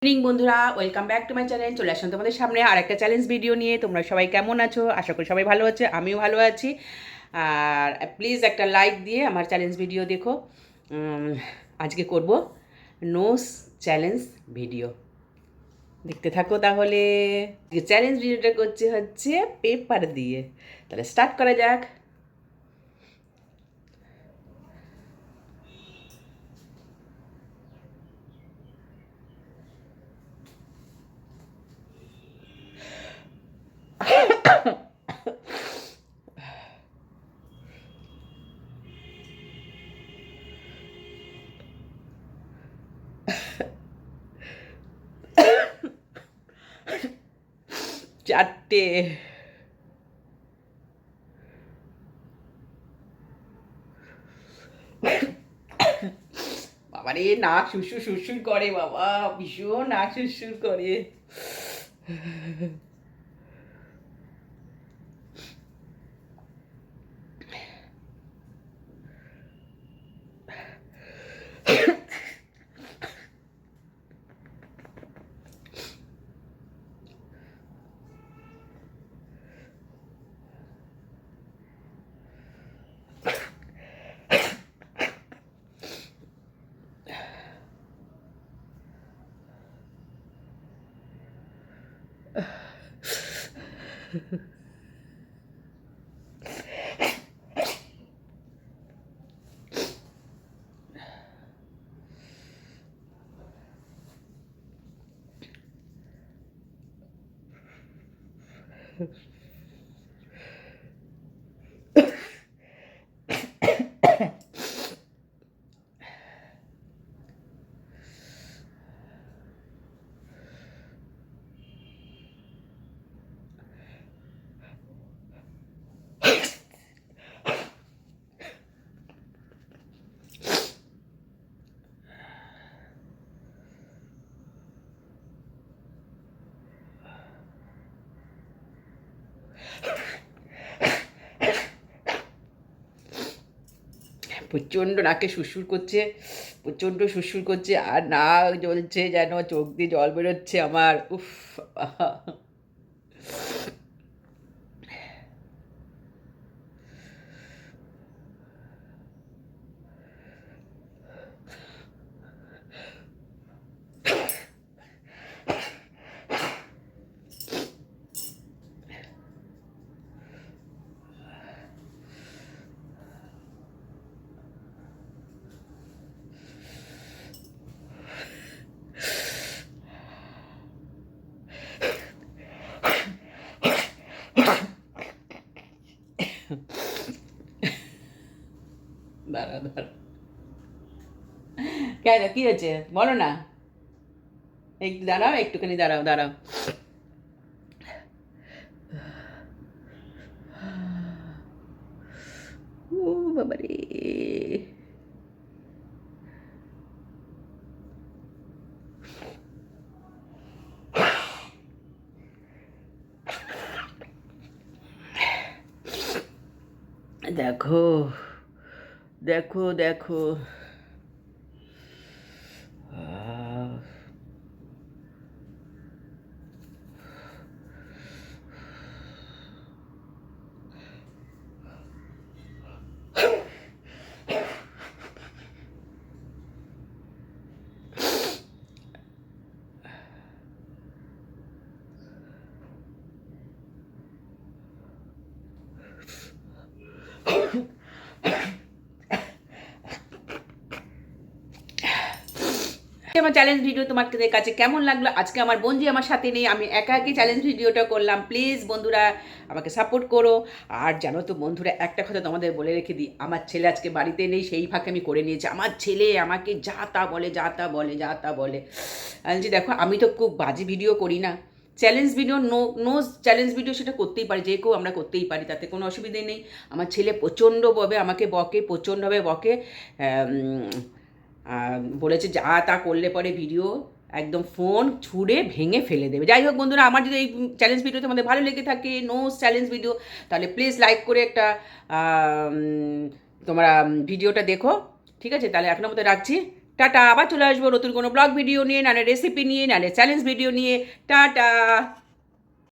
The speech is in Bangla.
মর্নিং বন্ধুরা, welcome back to my channel. চলে আসলাম তোমাদের সামনে আর একটা চ্যালেঞ্জ ভিডিও নিয়ে। তোমরা সবাই কেমন আছো? আশা করি সবাই ভালো আছে, আমিও ভালো আছি। আর প্লিজ একটা লাইক দিয়ে আমার চ্যালেঞ্জ ভিডিও দেখো। আজকে করব নোস চ্যালেঞ্জ ভিডিও, দেখতে থাকো তাহলে। চ্যালেঞ্জ ভিডিওটা হচ্ছে পেপার দিয়ে। তাহলে স্টার্ট করা যাক। চারটে। বাবারে, নাক সুরসুর সুরসুর করে বাবা, ভীষণ নাক সুরসুর করে। প্রচণ্ড নাকে সুরসুর করছে, প্রচণ্ড সুরসুর করছে, আর নাক জ্বলছে, যেন চোখ দিয়ে জল বেরোচ্ছে আমার। উফ। দাঁড়া দাঁড়া, কেন, কি হয়েছে বলো না? একটু দাঁড়াও, একটুখানি দাঁড়াও দাঁড়াও। ও বাবারে। দেখো দেখো দেখো। আমার চ্যালেঞ্জ ভিডিও তোমাদের কাছে কেমন লাগলো? আজকে আমার বন্ধু আমার সাথে নেই, আমি একা একই চ্যালেঞ্জ ভিডিওটা করলাম। প্লিজ বন্ধুরা আমাকে সাপোর্ট করো। আর জানো তো বন্ধুরা, একটা কথা তোমাদের বলে রেখে দিই, আমার ছেলে আজকে বাড়িতে নেই, সেই ফাঁকে আমি করে নিয়েছি। আমার ছেলে আমাকে যা তা বলে, যা তা বলে, যা তা বলে। যে দেখো, আমি তো খুব বাজে ভিডিও করি না। Challenge video, no challenge video সেটা করতেই পারি, যে কেউ আমরা করতেই পারি, তাতে কোনো অসুবিধে নেই। আমার ছেলে প্রচণ্ডভাবে আমাকে বকে, প্রচণ্ডভাবে বকে। বলেছে যা তা করলে পরে ভিডিও একদম ফোন ছুঁড়ে ভেঙে ফেলে দেবে। যাই হোক বন্ধুরা, আমার যদি এই চ্যালেঞ্জ ভিডিও তোমাদের ভালো লেগে থাকে, নোজ চ্যালেঞ্জ ভিডিও, তাহলে প্লিজ লাইক করে একটা তোমরা ভিডিওটা দেখো। ঠিক আছে, তাহলে এখনো মতো রাখছি। টাটা, আবার চলে আসবো নতুন কোনো ব্লগ ভিডিও নিয়ে, নাহলে রেসিপি নিয়ে, নাহলে চ্যালেঞ্জ ভিডিও নিয়ে। টাটা।